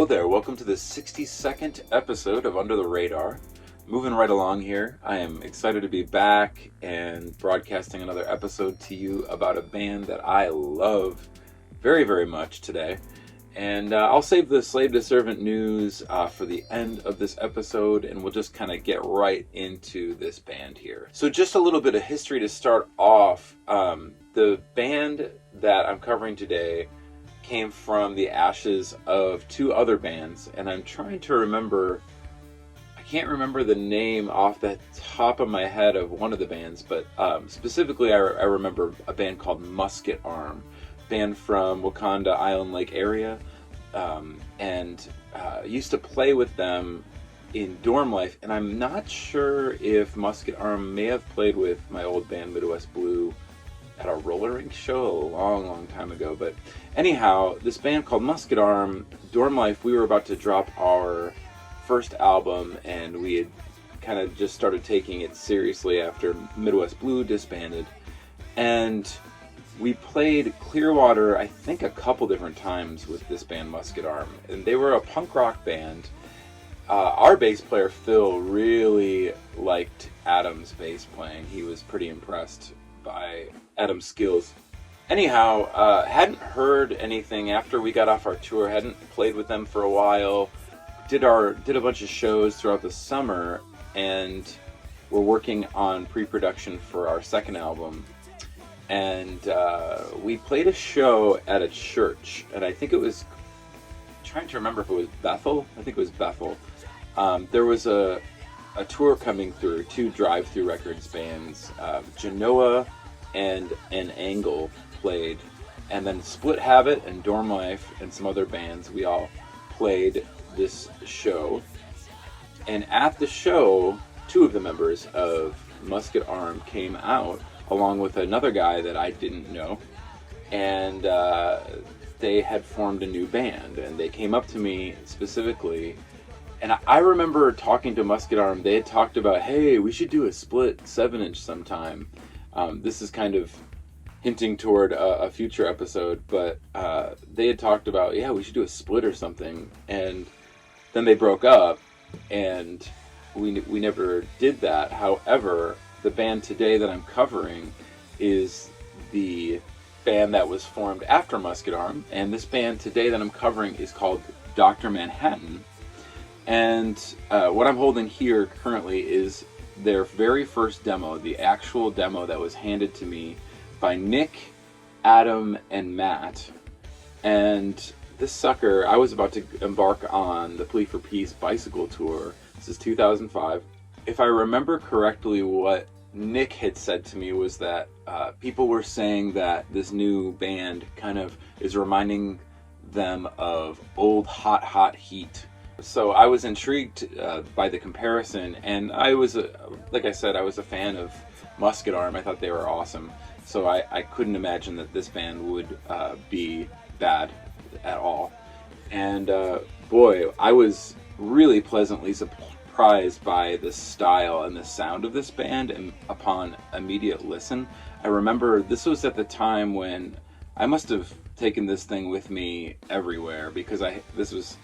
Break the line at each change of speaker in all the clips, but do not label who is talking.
there, welcome to the 62nd episode of Under the Radar. Moving right along here, I am excited to be back and broadcasting another episode to you about a band that I love very, very much today. And I'll save the slave to servant news for the end of this episode, and we'll just kind of get right into this band here. So just a little bit of history to start off. The band that I'm covering today came from the ashes of two other bands, and I'm trying to remember, I can't remember the name off the top of my head of one of the bands, but specifically I remember a band called Musket Arm, band from Wauconda, Island Lake area, and used to play with them in dorm life, and I'm not sure if Musket Arm may have played with my old band Midwest Blue at a roller rink show a long time ago. But anyhow, this band called Musket Arm, dorm life, we were about to drop our first album, and we had kind of just started taking it seriously after Midwest Blue disbanded, and we played Clearwater, I think, a couple different times with this band Musket Arm, and they were a punk rock band. Our bass player Phil really liked Adam's bass playing. He was pretty impressed by Adam's skills. Anyhow, hadn't heard anything after we got off our tour, hadn't played with them for a while, did a bunch of shows throughout the summer, and we're working on pre-production for our second album. And we played a show at a church, and I think it was, I'm trying to remember if it was Bethel. I think it was Bethel. There was a tour coming through, two Drive-Thru Records bands, Genoa and An Angle played, and then Split Habit and Dorm Life and some other bands, we all played this show. And at the show, two of the members of Musket Arm came out, along with another guy that I didn't know, and they had formed a new band, and they came up to me specifically. And I remember talking to Musket Arm. They had talked about, hey, we should do a split 7-inch sometime. This is kind of hinting toward a future episode, but they had talked about, yeah, we should do a split or something. And then they broke up, and we never did that. However, the band today that I'm covering is the band that was formed after Musket Arm, and this band today that I'm covering is called Dr. Manhattan. And what I'm holding here currently is their very first demo, the actual demo that was handed to me by Nick, Adam, and Matt. And this sucker, I was about to embark on the Plea for Peace bicycle tour. This is 2005. If I remember correctly, what Nick had said to me was that people were saying that this new band kind of is reminding them of old Hot Heat. So I was intrigued by the comparison, and I was, like I said, I was a fan of Musket Arm. I thought they were awesome. So I couldn't imagine that this band would be bad at all. And boy, I was really pleasantly surprised by the style and the sound of this band, and upon immediate listen, I remember this was at the time when I must have taken this thing with me everywhere, because this was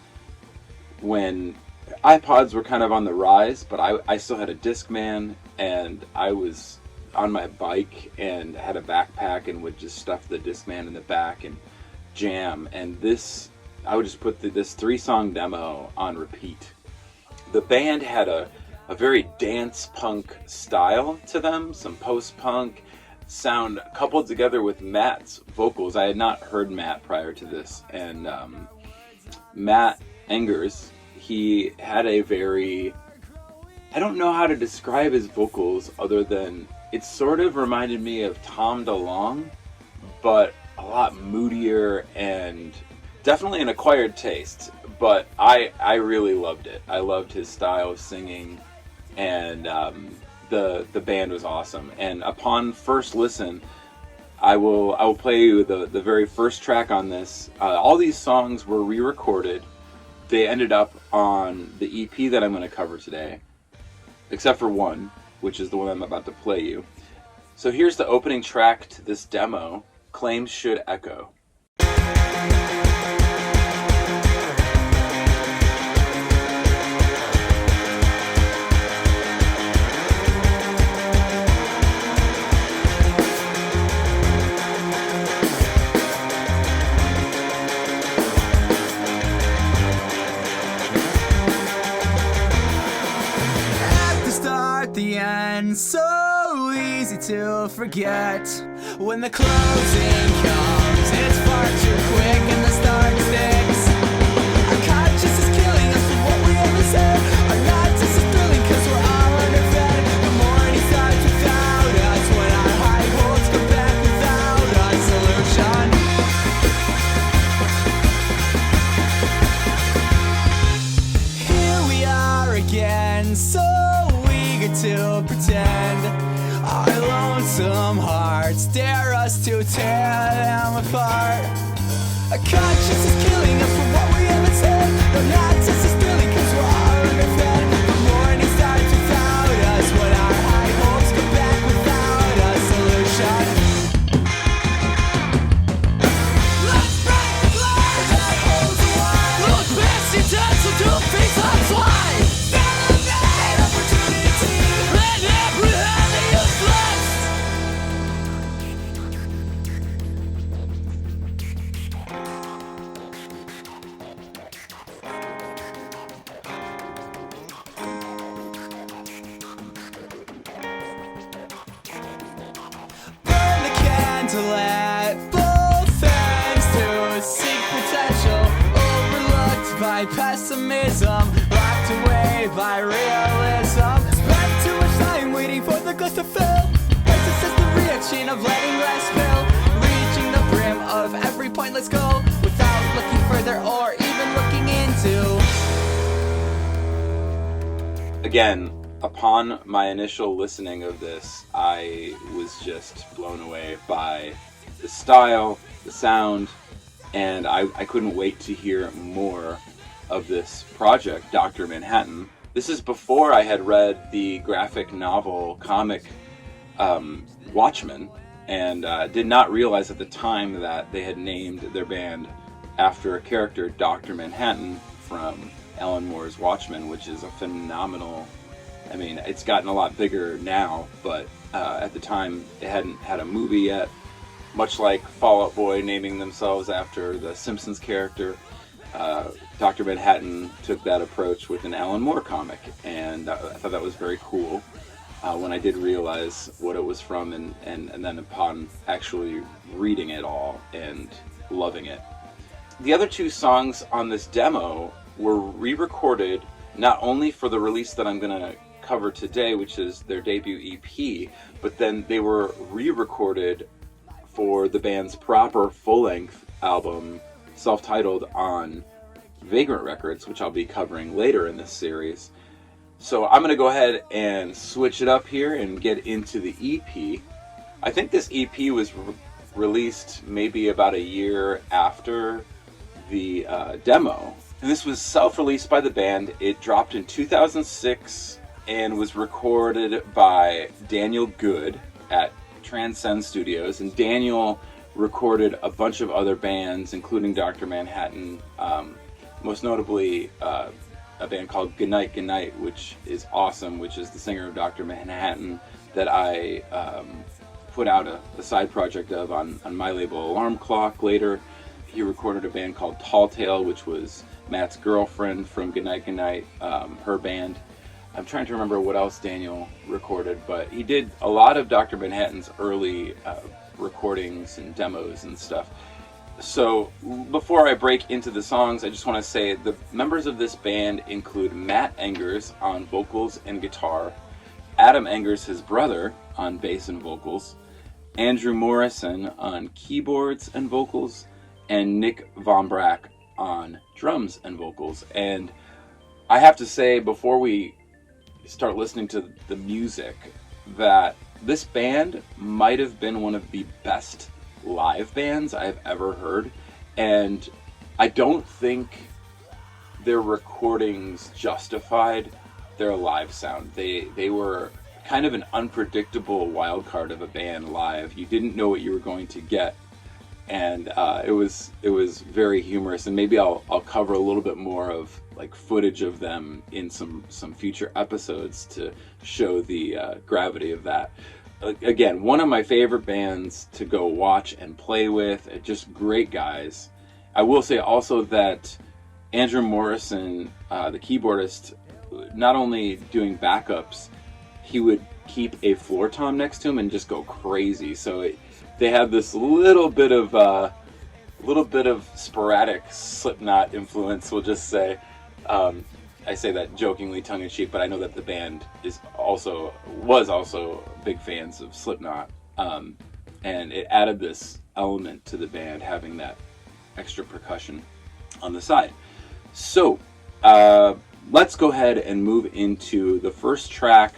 when iPods were kind of on the rise, but I still had a Discman, and I was on my bike and had a backpack and would just stuff the Discman in the back and jam. And I would just put this 3-song demo on repeat. The band had a very dance punk style to them, some post-punk sound coupled together with Matt's vocals. I had not heard Matt prior to this, and Matt Engers, he had a very, I don't know how to describe his vocals other than it sort of reminded me of Tom DeLonge, but a lot moodier and definitely an acquired taste. But I really loved it. I loved his style of singing, and the band was awesome. And upon first listen, I will play you the very first track on this. All these songs were re-recorded. They ended up on the EP that I'm going to cover today, except for one, which is the one I'm about to play you. So here's the opening track to this demo, Claims Should Echo.
at the end, so easy to forget. When the closing comes, it's far too quick and the start sticks. Our conscience is killing us for what we haven't said. Our nonsense is thrilling cause we're all underfed. The morning starts without us, when our high hopes come back without a solution. Here we are again, so eager to pretend. Our lonesome hearts dare us to tear them apart. Our conscience is killing us for what we haven't said. The nonsense is thrilling cause we're all underfed. The morning starts without us, when our high hopes come back without a solution. Let's break the glass and hold the wine. Look past the intention to face up swine. Celebrate opportunity and apprehend the useless. Burn the candle at both ends to seek potential. Overlooked by pessimism, locked away by realism. Spent too much time waiting for the glass to fill. Crisis is the reaction of letting glass fill. Reaching the brim of every pointless goal without looking further or even looking into.
Again, upon my initial listening of this, I was just blown away by the style, the sound, and I couldn't wait to hear more of this project, Dr. Manhattan. This is before I had read the graphic novel comic Watchmen, and did not realize at the time that they had named their band after a character, Dr. Manhattan, from Alan Moore's Watchmen, which is a phenomenal... I mean, it's gotten a lot bigger now, but at the time it hadn't had a movie yet, much like Fall Out Boy naming themselves after the Simpsons character. Dr. Manhattan took that approach with an Alan Moore comic, and I thought that was very cool when I did realize what it was from, and then upon actually reading it all and loving it. The other two songs on this demo were re-recorded not only for the release that I'm going to cover today, which is their debut EP, but then they were re-recorded for the band's proper full-length album, self-titled, on Vagrant Records, which I'll be covering later in this series. So I'm going to go ahead and switch it up here and get into the EP. I think this EP was released maybe about a year after the demo. And this was self-released by the band. It dropped in 2006 and was recorded by Daniel Good at Transcend Studios. And Daniel recorded a bunch of other bands, including Dr. Manhattan, most notably a band called Goodnight Goodnight, which is awesome, which is the singer of Dr. Manhattan that I put out a side project of on my label Alarm Clock later. He recorded a band called Tall Tale, which was Matt's girlfriend from Goodnight Goodnight, her band. I'm trying to remember what else Daniel recorded, but he did a lot of Dr. Manhattan's early recordings and demos and stuff. So before I break into the songs, I just want to say the members of this band include Matt Engers on vocals and guitar, Adam Engers, his brother, on bass and vocals, Andrew Morrison on keyboards and vocals, and Nick Von Brack on drums and vocals. And I have to say, before we start listening to the music, that this band might have been one of the best live bands I've ever heard, and I don't think their recordings justified their live sound. They were kind of an unpredictable wild card of a band live. You didn't know what you were going to get, and it was very humorous. And maybe I'll cover a little bit more of like footage of them in some future episodes to show the gravity of that. Again, one of my favorite bands to go watch and play with. Just great guys. I will say also that Andrew Morrison, the keyboardist, not only doing backups, he would keep a floor tom next to him and just go crazy. So they had this little bit of sporadic Slipknot influence, we'll just say. I say that jokingly, tongue-in-cheek, but I know that the band was also big fans of Slipknot, and it added this element to the band, having that extra percussion on the side. So let's go ahead and move into the first track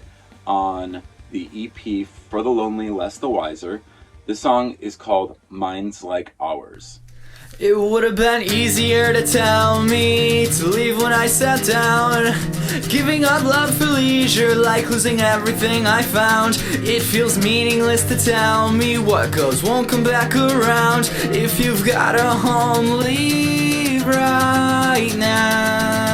on the EP, For the Lonely, Less the Wiser. This song is called Minds Like Ours.
It would have been easier to tell me to leave when I sat down. Giving up love for leisure, like losing everything I found. It feels meaningless to tell me what goes won't come back around. If you've got a home, leave right now.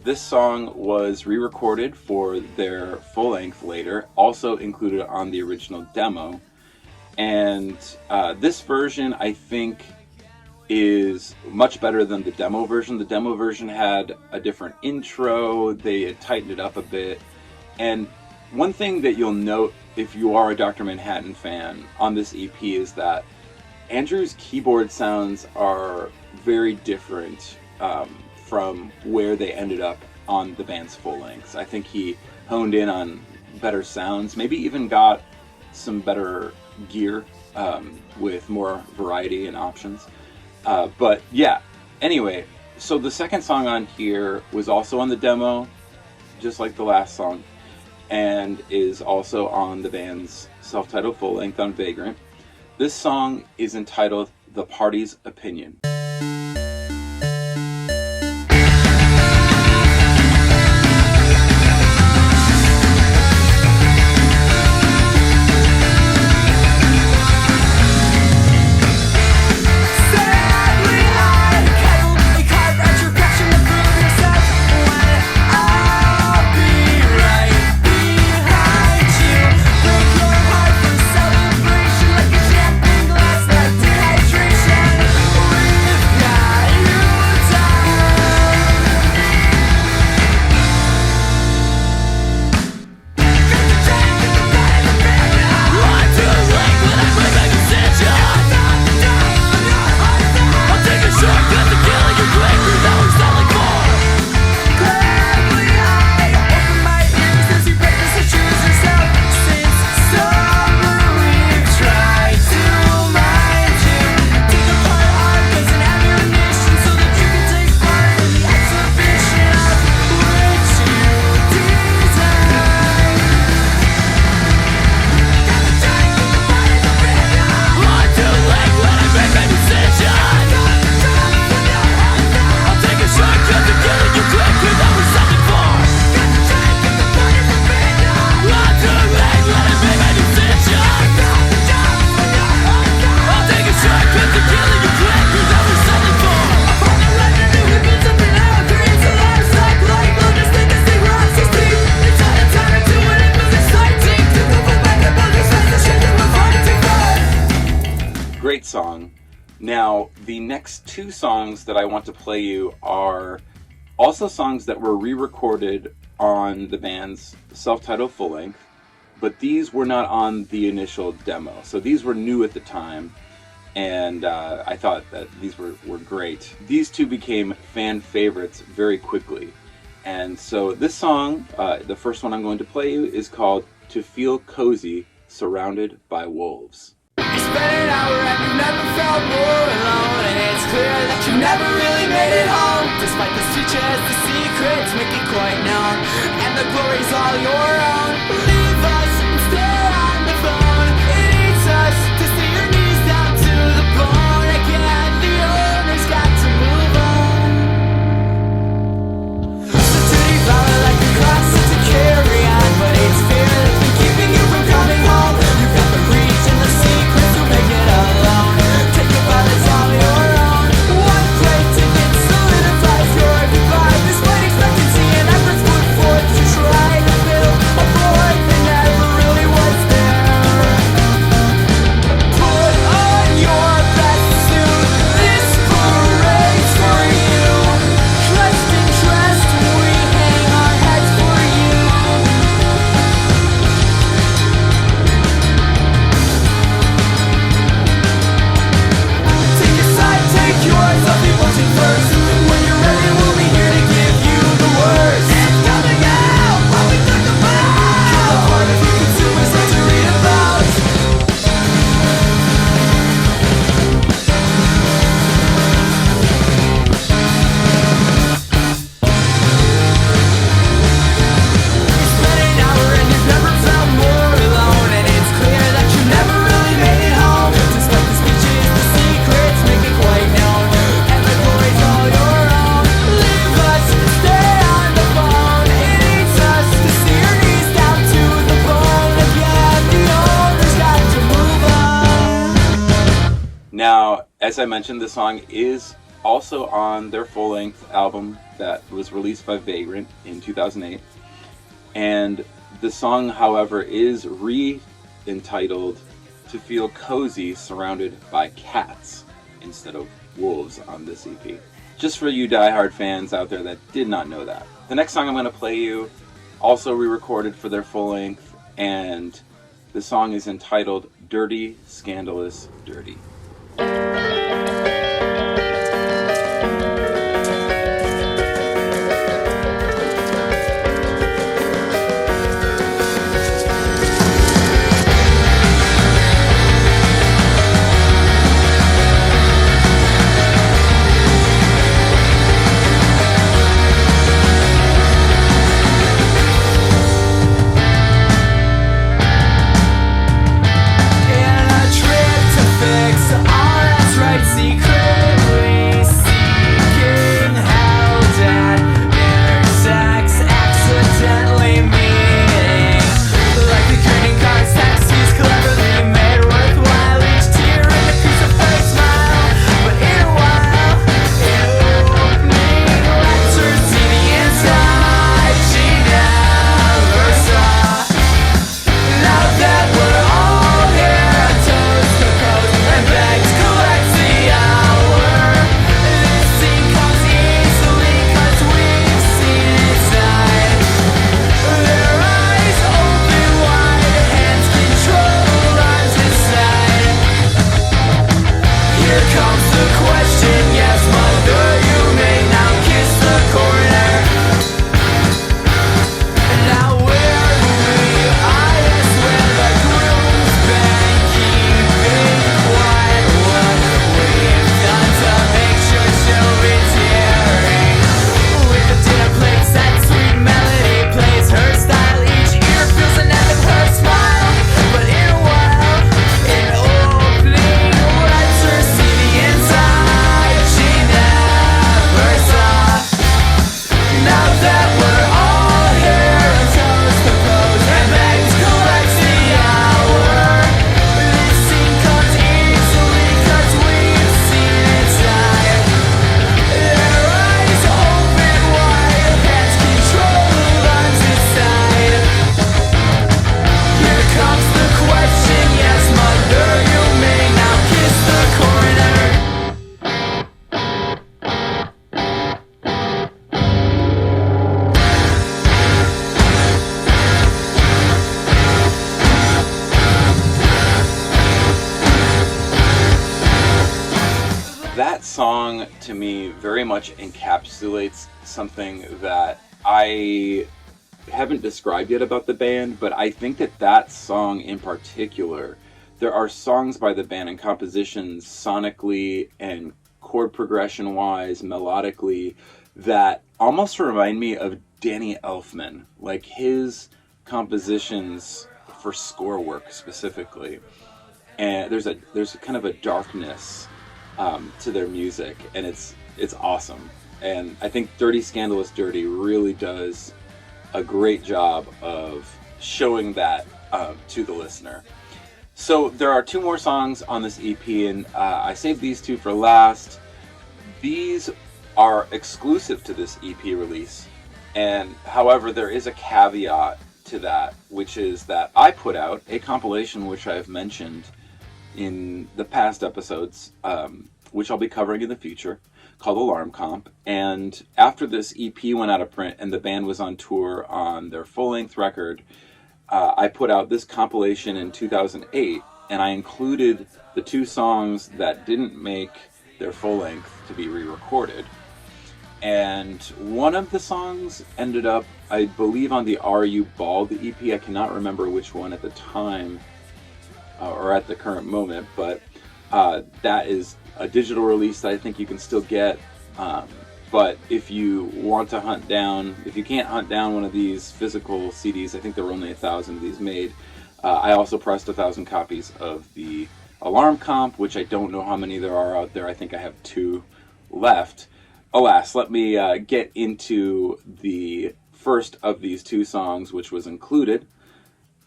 This song was re-recorded for their full length later, also included on the original demo. And this version, I think, is much better than the demo version. The demo version had a different intro, they had tightened it up a bit. And one thing that you'll note if you are a Dr. Manhattan fan on this EP is that Andrew's keyboard sounds are very different from where they ended up on the band's full lengths. I think he honed in on better sounds, maybe even got some better gear with more variety and options. But yeah, anyway, so the second song on here was also on the demo, just like the last song, and is also on the band's self-titled full length on Vagrant. This song is entitled The Party's Opinion.
Celebration like a champagne glass, like dehydration.
Great song. Now, the next two songs that I want to play you are also songs that were re-recorded on the band's self-titled full-length, but these were not on the initial demo. So these were new at the time, and I thought that these were great. These two became fan favorites very quickly. And so this song, the first one I'm going to play you, is called To Feel Cozy Surrounded by Wolves.
It's been an hour and you've never felt more alone, and it's clear that you never really made it home. Despite the speeches, the secrets make it quite known, and the glory's all your own. Leave us and stay on the phone. It eats us to see your knees down to the bone. Again, the owner's got to move on. So to devour like a clock, so to carry on, but it's fear that's been keeping you from coming home. You've got the reach and the secrets to make it alone. Take the violence all your own. One great ticket solidifies your goodbye. Despite expectancy and efforts put forth to try to fill a void that never really was there. Put on your best suit. This parade's for you. Dressed in trust, we hang our heads for you. Take your side, take yours, I'll be watching first. When you're ready, we'll be here to give you the worst. It's coming out, what we talk about. Kill the part of you consumers like to read about. It's been an hour and you've never felt more alone, and it's clear that you never really made it home. Despite the speeches, the secrets make it quite known, and the glory's all your own. Leave us and stay on the phone. It eats us to see your knees down to the bone. Again, the owner's got to move on.
Now, as I mentioned, the song is also on their full-length album that was released by Vagrant in 2008. And the song, however, is re-entitled To Feel Cozy Surrounded by Cats instead of Wolves on this EP. Just for you diehard fans out there that did not know that. The next song I'm going to play you, also re-recorded for their full-length, and the song is entitled Dirty, Scandalous, Dirty.
In a trip to fix all that's right, secret
That song, to me, very much encapsulates something that I haven't described yet about the band, but I think that song in particular, there are songs by the band and compositions sonically and chord progression wise, melodically, that almost remind me of Danny Elfman, like his compositions for score work specifically. And there's a kind of a darkness to their music, and it's awesome. And I think Dirty Scandalous Dirty really does a great job of showing that to the listener. So there are 2 more songs on this EP, and I saved these 2 for last. These are exclusive to this EP release, and however, there is a caveat to that, which is that I put out a compilation, which I've mentioned in the past episodes, which I'll be covering in the future, called Alarm Comp. And after this EP went out of print and the band was on tour on their full-length record, I put out this compilation in 2008, and I included the 2 songs that didn't make their full-length to be re-recorded. And one of the songs ended up, I believe, on the Are You Bald EP. I cannot remember which one at the time, or at the current moment, but that is a digital release that I think you can still get. But if you want to hunt down, if you can't hunt down one of these physical CDs, I think there were only 1,000 of these made. I also pressed 1,000 copies of the Alarm Comp, which I don't know how many there are out there. I think I have 2 left. Alas, let me get into the first of these 2 songs, which was included.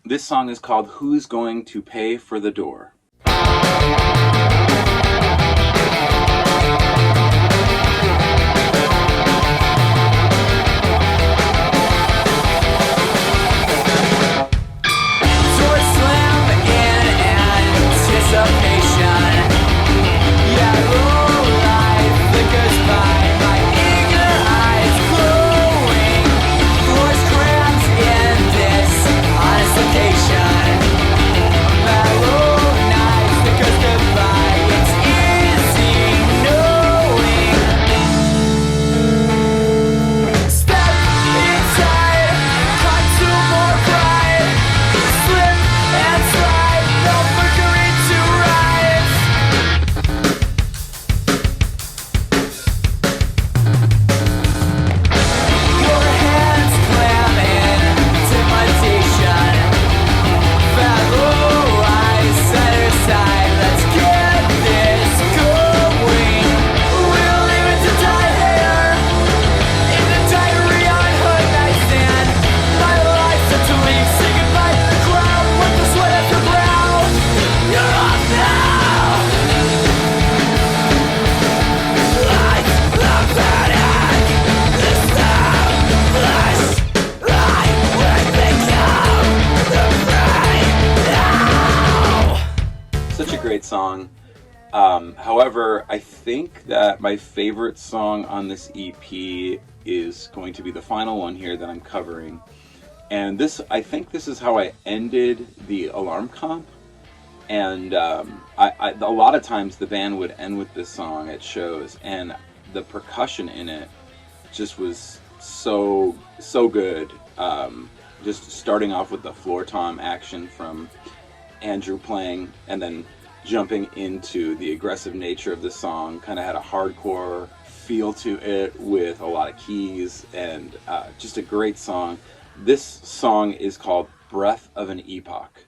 This song is called Who's Going to Pay for the Door? Song. However, I think that my favorite song on this EP is going to be the final one here that I'm covering. And I think this is how I ended the Alarm Comp. And a lot of times the band would end with this song at shows, and the percussion in it just was so good. Just starting off with the floor tom action from Andrew playing, and then jumping into the aggressive nature of the song. Kind of had a hardcore feel to it with a lot of keys, and just a great song. This song is called Breath of an Epoch.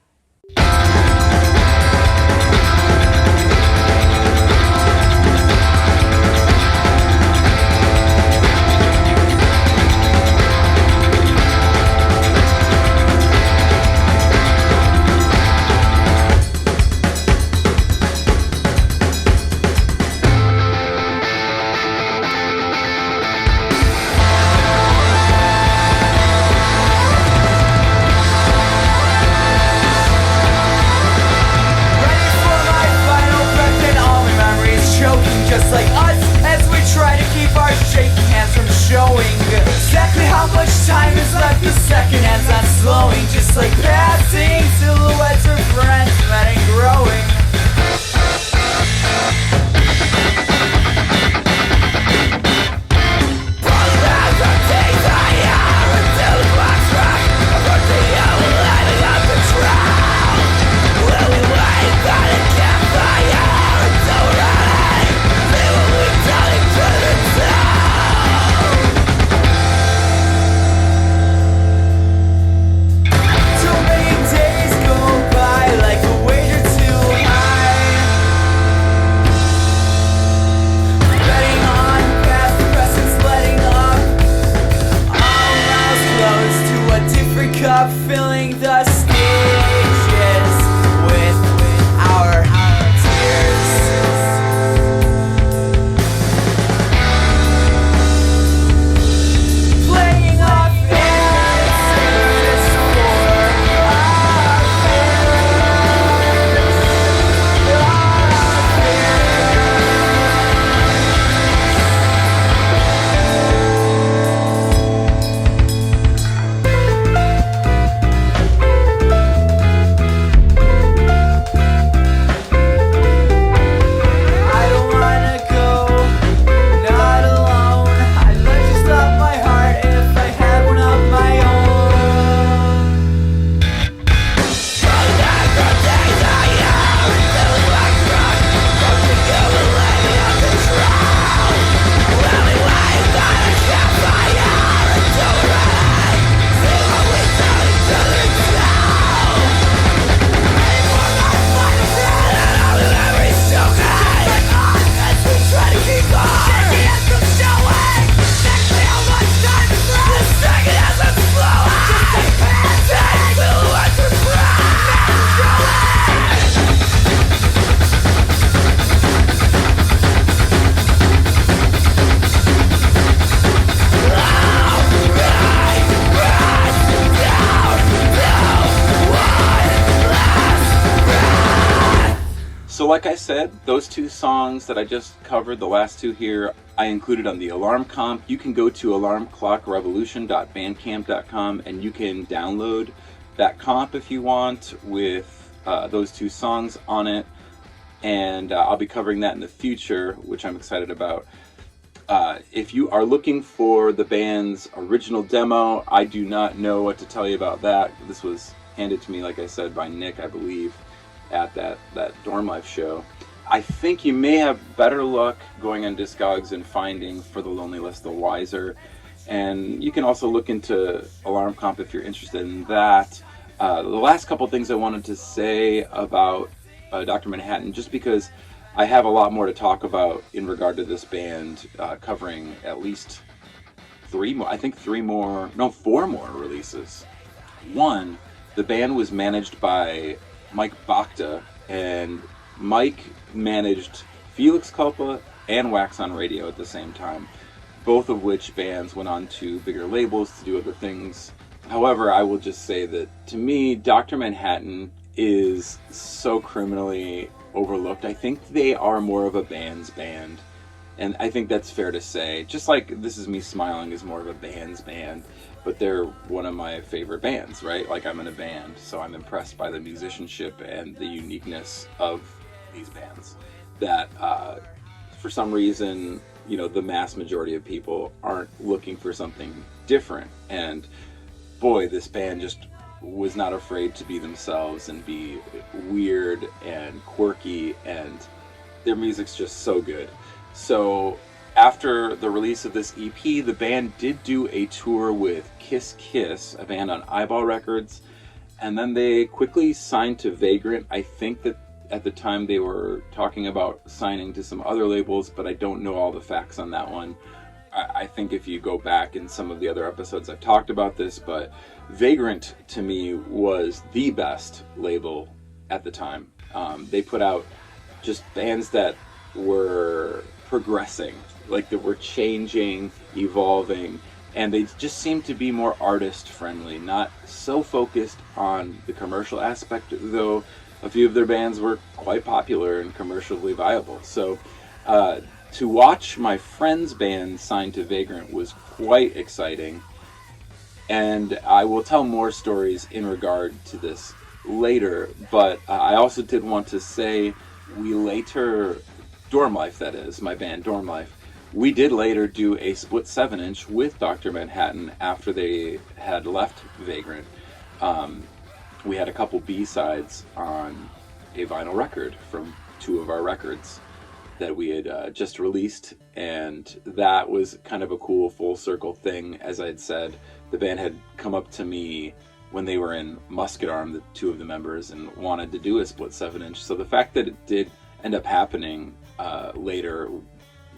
like I said, those two songs that I just covered, the last two here, I included on the alarm comp. You can go to alarmclockrevolution.bandcamp.com and you can download that comp if you want with those two songs on it. And I'll be covering that in the future, which I'm excited about. If you are looking for the band's original demo, I do not know what to tell you about that. This was handed to me, like I said, by Nick, I believe, at that Dorm Life show. I think you may have better luck going on Discogs and finding For the Lonely Less the Wiser. And you can also look into Alarm Comp if you're interested in that. The last couple things I wanted to say about Dr. Manhattan, just because I have a lot more to talk about in regard to this band, covering at least four more releases. One, the band was managed by Mike Bachta, and Mike managed Felix Culpa and Wax on Radio at the same time, both of which bands went on to bigger labels to do other things. However, I will just say that to me, Dr. Manhattan is so criminally overlooked. I think they are more of a band's band, and I think that's fair to say. Just like This Is Me Smiling is more of a band's band, but they're one of my favorite bands, right? Like, I'm in a band, so I'm impressed by the musicianship and the uniqueness of these bands that for some reason, you know, the mass majority of people aren't looking for something different. And boy, this band just was not afraid to be themselves and be weird and quirky, and their music's just so good. So after the release of this EP, the band did do a tour with Kiss Kiss, a band on Eyeball Records, and then they quickly signed to Vagrant. I think that at the time they were talking about signing to some other labels, but I don't know all the facts on that one. I think if you go back in some of the other episodes I've talked about this, but Vagrant to me was the best label at the time. They put out just bands that were progressing, like that were changing, evolving, and they just seemed to be more artist friendly, not so focused on the commercial aspect, though a few of their bands were quite popular and commercially viable. So to watch my friend's band sign to Vagrant was quite exciting, and I will tell more stories in regard to this later, but I also did want to say we later, Dorm Life that is, my band Dorm Life, we did later do a split 7-inch with Dr. Manhattan after they had left Vagrant. We had a couple B-sides on a vinyl record from two of our records that we had just released, and that was kind of a cool full circle thing. As I had said, the band had come up to me when they were in Musket Arm, the two of the members, and wanted to do a split 7-inch. So the fact that it did end up happening later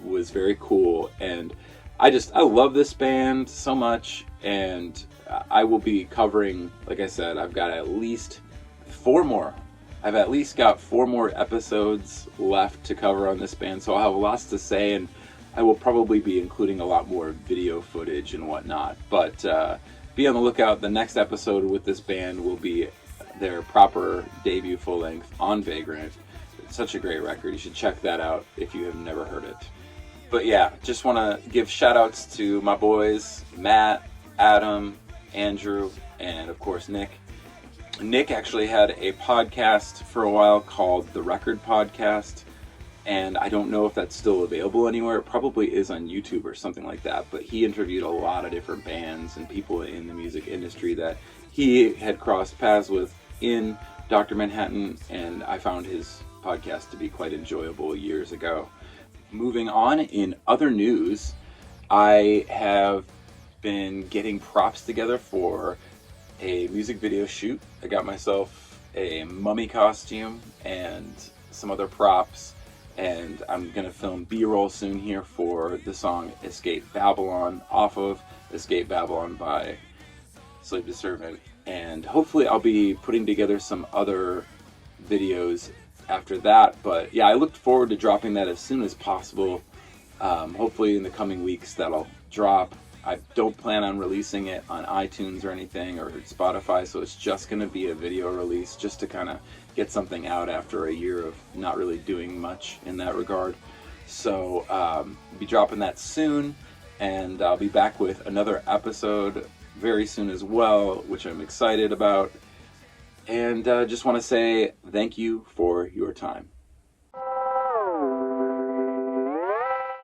was very cool, and I love this band so much, and I will be covering, like I said, I've at least got 4 more episodes left to cover on this band, so I'll have lots to say, and I will probably be including a lot more video footage and whatnot. But be on the lookout. The next episode with this band will be their proper debut full length on Vagrant. It's such a great record. You should check that out if you have never heard it. But yeah, just want to give shout outs to my boys, Matt, Adam, Andrew, and of course Nick. Nick actually had a podcast for a while called The Record Podcast, and I don't know if that's still available anywhere. It probably is on YouTube or something like that, but he interviewed a lot of different bands and people in the music industry that he had crossed paths with in Dr. Manhattan, and I found his podcast to be quite enjoyable years ago. Moving on, in other news, I have been getting props together for a music video shoot. I got myself a mummy costume and some other props, and I'm gonna film B-roll soon here for the song Escape Babylon off of Escape Babylon by Slave to Servant, and hopefully I'll be putting together some other videos after that. But yeah, I look forward to dropping that as soon as possible. Hopefully in the coming weeks that'll drop. I don't plan on releasing it on iTunes or anything or Spotify, so it's just going to be a video release just to kind of get something out after a year of not really doing much in that regard. So I'll be dropping that soon, and I'll be back with another episode very soon as well, which I'm excited about. And just want to say thank you for your time.